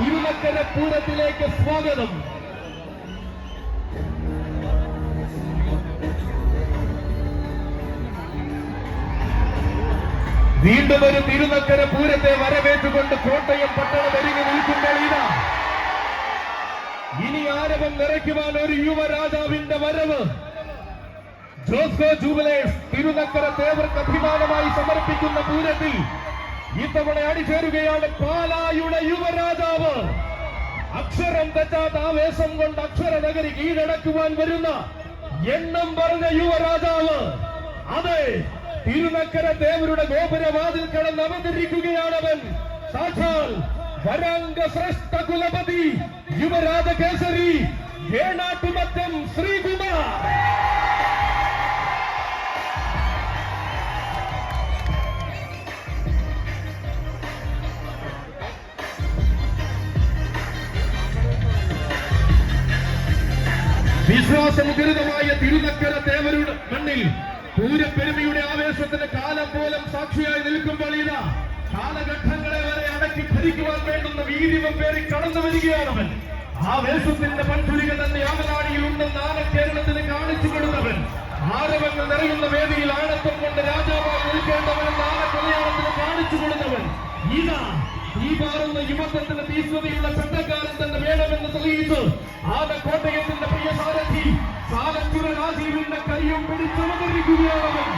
തിരുനക്കര പൂരത്തിലേക്ക് സ്വാഗതം. വീണ്ടും ഒരു തിരുനക്കര പൂരത്തെ വരവേറ്റുകൊണ്ട് കോട്ടയം പട്ടണം ഒരുങ്ങി നിൽക്കുമ്പോൾ ഇതാ ഇനി ആരവം നിറയ്ക്കുവാൻ ഒരു യുവരാജാവിന്റെ വരവ്. ജോസ്കോ ജൂബിലേഴ്സ് തിരുനക്കര തേവർക്ക് അഭിമാനമായി സമർപ്പിക്കുന്ന പൂരത്തിൽ ഇത്തവണ അണിചേരുകയാണ് പാലായുടെ യുവരാജാവ്. അക്ഷരം തെറ്റാത്ത ആവേശം കൊണ്ട് അക്ഷരനഗരി കീഴടക്കുവാൻ വരുന്ന എണ്ണം പറഞ്ഞ യുവരാജാവ്. അതെ, തിരുനക്കര തേവരുടെ ഗോപുരവാതിൽ കടന്ന് അവതരിക്കുകയാണവൻ. സാക്ഷാൽ വരാംഗ ശ്രേഷ്ഠ കുലപതി യുവരാജ കേസരി ഏണാട്ടുമറ്റം ശ്രീകുമാർ. വിശ്വാസമുഖരിതമായ തിരുനക്കര തേവരുടെ മണ്ണിൽ പൂരപ്പെരുമയുടെ ആവേശത്തിന് കാലം പോലും സാക്ഷിയായി നിൽക്കുമ്പോൾ ഇതാ കാലഘട്ടങ്ങളെ വരെ അടക്കി ഭരിക്കുവാൻ വേണ്ടുന്ന വീര്യവും പേറി കടന്നു വരികയാണവൻ. ആവേശത്തിന്റെ പൺതുലിക തന്നെ യാമനാടിയിൽ ഉണ്ടെന്ന് കേരളത്തിന് കാണിച്ചു കൊടുത്തവൻ. ആരവങ്ങൾ നിറയുന്ന വേദിയിൽ ആണത്വം കൊണ്ട് രാജാവായി നിൽക്കേണ്ടവനെന്ന് കല്യാണത്തിന് കാണിച്ചു കൊടുത്തവൻ. ഇതാ ഈ പാറുന്ന യുവത്വത്തിന് തീഷ്ണതയുള്ള ചട്ടക്കാരൻ തന്നെ വേണമെന്ന് തെളിയിച്ച് കോട്ടയത്തിന്റെ പ്രിയ സാരഥി സാലച്ചുര രാജീവിന്റെ കൈയും പിടിച്ചവതരിക്കുകയാണവൻ.